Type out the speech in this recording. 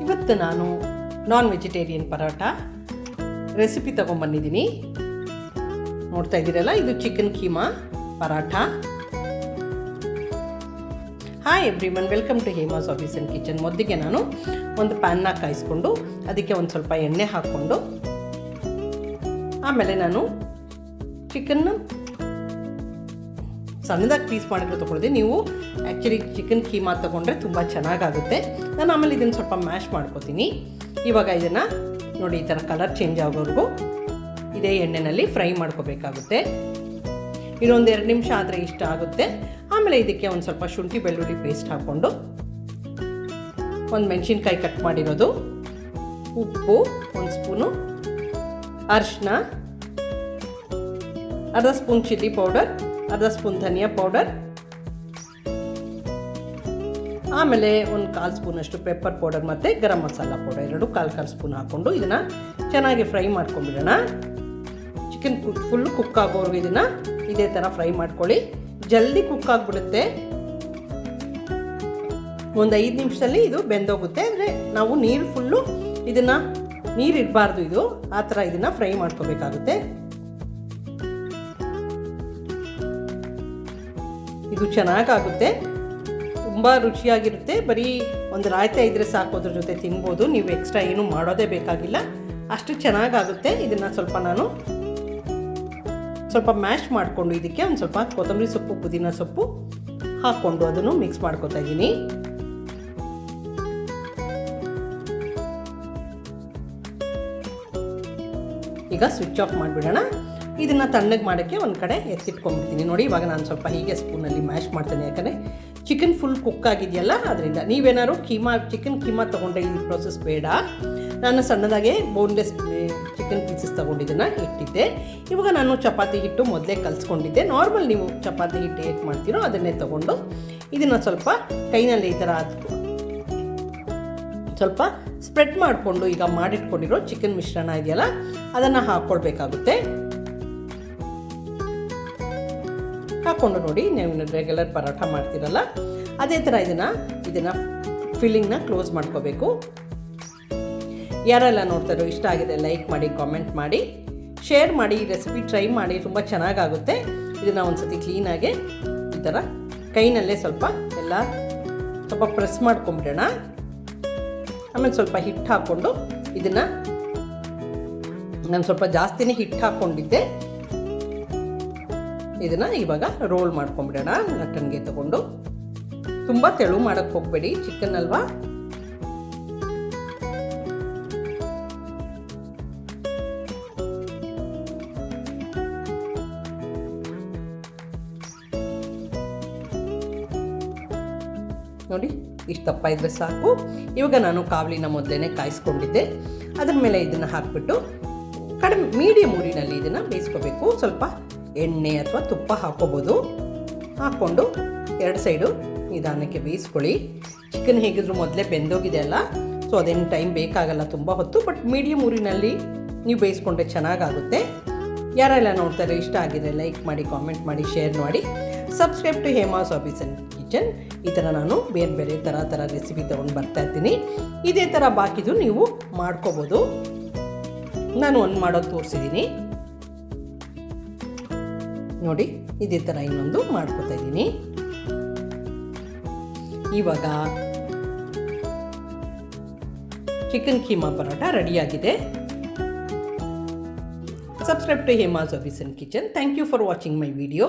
ಇವತ್ತು ನಾನು non vegetarian parotta recipe ತೊಗೊಂಬಂದಿದ್ದೀನಿ. ನೋಡ್ತಾ ಇದ್ದೀರಲ್ಲ, ಇದು chicken keema paratha. Hi everyone, welcome to Hema's office and kitchen. ಮೊದಲಿಗೆ ನಾನು ಒಂದು ಪ್ಯಾನ್ನ ಕಾಯಿಸ್ಕೊಂಡು ಅದಕ್ಕೆ ಒಂದು ಸ್ವಲ್ಪ ಎಣ್ಣೆ ಹಾಕ್ಕೊಂಡು ಆಮೇಲೆ ನಾನು ಚಿಕನ್ನು ಸಣ್ಣದಾಗಿ ಪೀಸ್ ಮಾಡಿದ್ರೆ ತೊಗೊಳ್ದೆ. ನೀವು ಆ್ಯಕ್ಚುಲಿ ಚಿಕನ್ ಕೀಮಾ ತೊಗೊಂಡ್ರೆ ತುಂಬ ಚೆನ್ನಾಗಾಗುತ್ತೆ. ನಾನು ಆಮೇಲೆ ಇದನ್ನು ಸ್ವಲ್ಪ ಮ್ಯಾಶ್ ಮಾಡ್ಕೋತೀನಿ. ಇವಾಗ ಇದನ್ನು ನೋಡಿ, ಈ ಥರ ಕಲರ್ ಚೇಂಜ್ ಆಗೋವರೆಗೂ ಇದೇ ಎಣ್ಣೆಯಲ್ಲಿ ಫ್ರೈ ಮಾಡ್ಕೋಬೇಕಾಗುತ್ತೆ. ಇನ್ನೊಂದು 2 ನಿಮಿಷ ಆದರೆ ಇಷ್ಟ ಆಗುತ್ತೆ. ಆಮೇಲೆ ಇದಕ್ಕೆ ಒಂದು ಸ್ವಲ್ಪ ಶುಂಠಿ ಬೆಳ್ಳುಳ್ಳಿ ಪೇಸ್ಟ್ ಹಾಕ್ಕೊಂಡು, ಒಂದು ಮೆಣಸಿನ್ಕಾಯಿ ಕಟ್ ಮಾಡಿರೋದು, ಉಪ್ಪು 1 ಸ್ಪೂನು, ಅರಿಶಿನ, ಅರ್ಧ ಸ್ಪೂನ್ ಚಿಲ್ಲಿ ಪೌಡರ್, ಅರ್ಧ ಸ್ಪೂನ್ ಧನಿಯಾ ಪೌಡರ್, ಆಮೇಲೆ ಒಂದು 1/4 ಸ್ಪೂನಷ್ಟು ಪೆಪ್ಪರ್ ಪೌಡರ್ ಮತ್ತು ಗರಂ ಮಸಾಲ ಪೌಡರ್, ಎರಡು 1/4 ಸ್ಪೂನ್ ಹಾಕ್ಕೊಂಡು ಇದನ್ನು ಚೆನ್ನಾಗಿ ಫ್ರೈ ಮಾಡ್ಕೊಂಡ್ಬಿಡೋಣ. ಚಿಕನ್ ಫುಲ್ ಕುಕ್ ಆಗೋವರೆಗೂ ಇದನ್ನು ಇದೇ ಥರ ಫ್ರೈ ಮಾಡ್ಕೊಳ್ಳಿ. ಜಲ್ದಿ ಕುಕ್ ಆಗಿಬಿಡುತ್ತೆ. ಒಂದು 5 ನಿಮಿಷದಲ್ಲಿ ಇದು ಬೆಂದೋಗುತ್ತೆ. ಅಂದರೆ ನಾವು ನೀರು ಫುಲ್ಲು ಇದನ್ನು ನೀರು ಇರಬಾರ್ದು, ಇದು ಆ ಥರ ಇದನ್ನು ಫ್ರೈ ಮಾಡ್ಕೋಬೇಕಾಗುತ್ತೆ. ಇದು ಚೆನ್ನಾಗಾಗುತ್ತೆ, ತುಂಬ ರುಚಿಯಾಗಿರುತ್ತೆ. ಬರೀ ಒಂದು ರಾಯ್ತ ಇದ್ದರೆ ಸಾಕು, ಅದ್ರ ಜೊತೆ ತಿನ್ಬೋದು. ನೀವು ಎಕ್ಸ್ಟ್ರಾ ಏನೂ ಮಾಡೋದೇ ಬೇಕಾಗಿಲ್ಲ, ಅಷ್ಟು ಚೆನ್ನಾಗಾಗುತ್ತೆ. ಇದನ್ನು ಸ್ವಲ್ಪ ಮ್ಯಾಶ್ ಮಾಡಿಕೊಂಡು ಇದಕ್ಕೆ ಒಂದು ಸ್ವಲ್ಪ ಕೊತ್ತಂಬರಿ ಸೊಪ್ಪು, ಪುದೀನ ಸೊಪ್ಪು ಹಾಕ್ಕೊಂಡು ಅದನ್ನು ಮಿಕ್ಸ್ ಮಾಡ್ಕೊತಾ ಇದ್ದೀನಿ. ಈಗ ಸ್ವಿಚ್ ಆಫ್ ಮಾಡಿಬಿಡೋಣ. ಇದನ್ನು ತಣ್ಣಗೆ ಮಾಡೋಕ್ಕೆ ಒಂದು ಕಡೆ ಎತ್ತಿಟ್ಕೊಂಡ್ಬಿಡ್ತೀನಿ. ನೋಡಿ, ಇವಾಗ ನಾನು ಸ್ವಲ್ಪ ಹೀಗೆ ಸ್ಪೂನಲ್ಲಿ ಮ್ಯಾಶ್ ಮಾಡ್ತೇನೆ, ಯಾಕಂದರೆ ಚಿಕನ್ ಫುಲ್ ಕುಕ್ ಆಗಿದೆಯಲ್ಲ ಅದರಿಂದ. ನೀವೇನಾದ್ರು ಚಿಕನ್ ಕೀಮಾ ತೊಗೊಂಡ್ರೆ ಈ ಪ್ರೋಸೆಸ್ ಬೇಡ. ನಾನು ಸಣ್ಣದಾಗೆ ಬೋನ್ಲೆಸ್ ಚಿಕನ್ ಪೀಸಸ್ ತೊಗೊಂಡಿದ್ದನ್ನು ಇಟ್ಟಿದ್ದೆ. ಇವಾಗ ನಾನು ಚಪಾತಿ ಹಿಟ್ಟು ಮೊದಲೇ ಕಲಿಸ್ಕೊಂಡಿದ್ದೆ. ನಾರ್ಮಲ್ ನೀವು ಚಪಾತಿ ಹಿಟ್ಟು ಹೇಗೆ ಮಾಡ್ತೀರೋ ಅದನ್ನೇ ತೊಗೊಂಡು ಇದನ್ನು ಸ್ವಲ್ಪ ಕೈನಲ್ಲಿ ಈ ಥರ ಸ್ವಲ್ಪ ಸ್ಪ್ರೆಡ್ ಮಾಡಿಕೊಂಡು ಈಗ ಮಾಡಿಟ್ಕೊಂಡಿರೋ ಚಿಕನ್ ಮಿಶ್ರಣ ಇದೆಯಲ್ಲ ಅದನ್ನು ಹಾಕ್ಕೊಳ್ಬೇಕಾಗುತ್ತೆ. ಹಾಕ್ಕೊಂಡು ನೋಡಿ, ನೀವು ರೆಗ್ಯುಲರ್ ಪರೋಟ ಮಾಡ್ತೀರಲ್ಲ ಅದೇ ಥರ ಇದನ್ನು ಫಿಲ್ಲಿಂಗ್ನ ಕ್ಲೋಸ್ ಮಾಡ್ಕೋಬೇಕು. ಯಾರೆಲ್ಲ ನೋಡ್ತಾರೋ ಇಷ್ಟ ಆಗಿದೆ ಲೈಕ್ ಮಾಡಿ, ಕಾಮೆಂಟ್ ಮಾಡಿ, ಶೇರ್ ಮಾಡಿ, ರೆಸಿಪಿ ಟ್ರೈ ಮಾಡಿ, ತುಂಬ ಚೆನ್ನಾಗಾಗುತ್ತೆ. ಇದನ್ನು ಒಂದು ಸತಿ ಕ್ಲೀನಾಗೆ ಈ ಥರ ಕೈನಲ್ಲೇ ಸ್ವಲ್ಪ ಪ್ರೆಸ್ ಮಾಡ್ಕೊಂಬಿಡೋಣ. ಆಮೇಲೆ ಸ್ವಲ್ಪ ಹಿಟ್ಟು ಹಾಕ್ಕೊಂಡು ಇದನ್ನು ನಾನು ಸ್ವಲ್ಪ ಜಾಸ್ತಿನೇ ಹಿಟ್ಟು ಹಾಕ್ಕೊಂಡಿದ್ದೆ. ಇದನ್ನು ಇವಾಗ ರೋಲ್ ಮಾಡ್ಕೊಂಬಿಡೋಣ ಲಟ್ಟಣಿಗೆ ತಗೊಂಡು. ತುಂಬ ತೆಳು ಮಾಡೋಕ್ಕೆ ಹೋಗಬೇಡಿ, ಚಿಕನ್ ಅಲ್ವಾ. ನೋಡಿ, ಇಷ್ಟು ದಪ್ಪ ಇದ್ರೆ ಸಾಕು. ಇವಾಗ ನಾನು ಕಾವಲಿನ ಮೊದಲೇ ಕಾಯಿಸ್ಕೊಂಡಿದ್ದೆ, ಅದ್ರ ಮೇಲೆ ಇದನ್ನು ಹಾಕ್ಬಿಟ್ಟು ಮೀಡಿಯಮ್ ಊರಿನಲ್ಲಿ ಇದನ್ನು ಬೇಯಿಸ್ಕೋಬೇಕು. ಸ್ವಲ್ಪ ಎಣ್ಣೆ ಅಥವಾ ತುಪ್ಪ ಹಾಕ್ಕೋಬೋದು. ಹಾಕ್ಕೊಂಡು 2 ಸೈಡು ನಿಧಾನಕ್ಕೆ ಬೇಯಿಸ್ಕೊಳ್ಳಿ. ಚಿಕನ್ ಹೇಗಿದ್ರು ಮೊದಲೇ ಬೆಂದೋಗಿದೆ ಅಲ್ಲ, ಸೊ ಅದೇನು ಟೈಮ್ ಬೇಕಾಗಲ್ಲ ತುಂಬ ಹೊತ್ತು. ಬಟ್ ಮೀಡಿಯಮ್ ಊರಿನಲ್ಲಿ ನೀವು ಬೇಯಿಸ್ಕೊಂಡ್ರೆ ಚೆನ್ನಾಗಾಗುತ್ತೆ. ಯಾರೆಲ್ಲ ನೋಡ್ತಾರೆ ಇಷ್ಟ ಆಗಿದೆ ಲೈಕ್ ಮಾಡಿ, ಕಾಮೆಂಟ್ ಮಾಡಿ, ಶೇರ್ ಮಾಡಿ, subscribe to Hema's office and kitchen. ಈ ಥರ ನಾನು ಬೇರೆ ಥರ ರೆಸಿಪಿ ತೊಗೊಂಡು ಬರ್ತಾ ಇರ್ತೀನಿ. ಇದೇ ಥರ ಬಾಕಿದು ನೀವು ಮಾಡ್ಕೋಬೋದು. ನಾನು ಒಂದು ಮಾಡೋದು ತೋರಿಸಿದ್ದೀನಿ ನೋಡಿ. ಇದೇ ಥರ ಇನ್ನೊಂದು ಮಾಡ್ಕೋತಾ ಇದ್ದೀನಿ. ಇವಾಗ ಚಿಕನ್ ಕೀಮಾ ಪರೋಟ ರೆಡಿಯಾಗಿದೆ. Subscribe to Hema's office and kitchen. Thank you for watching my video.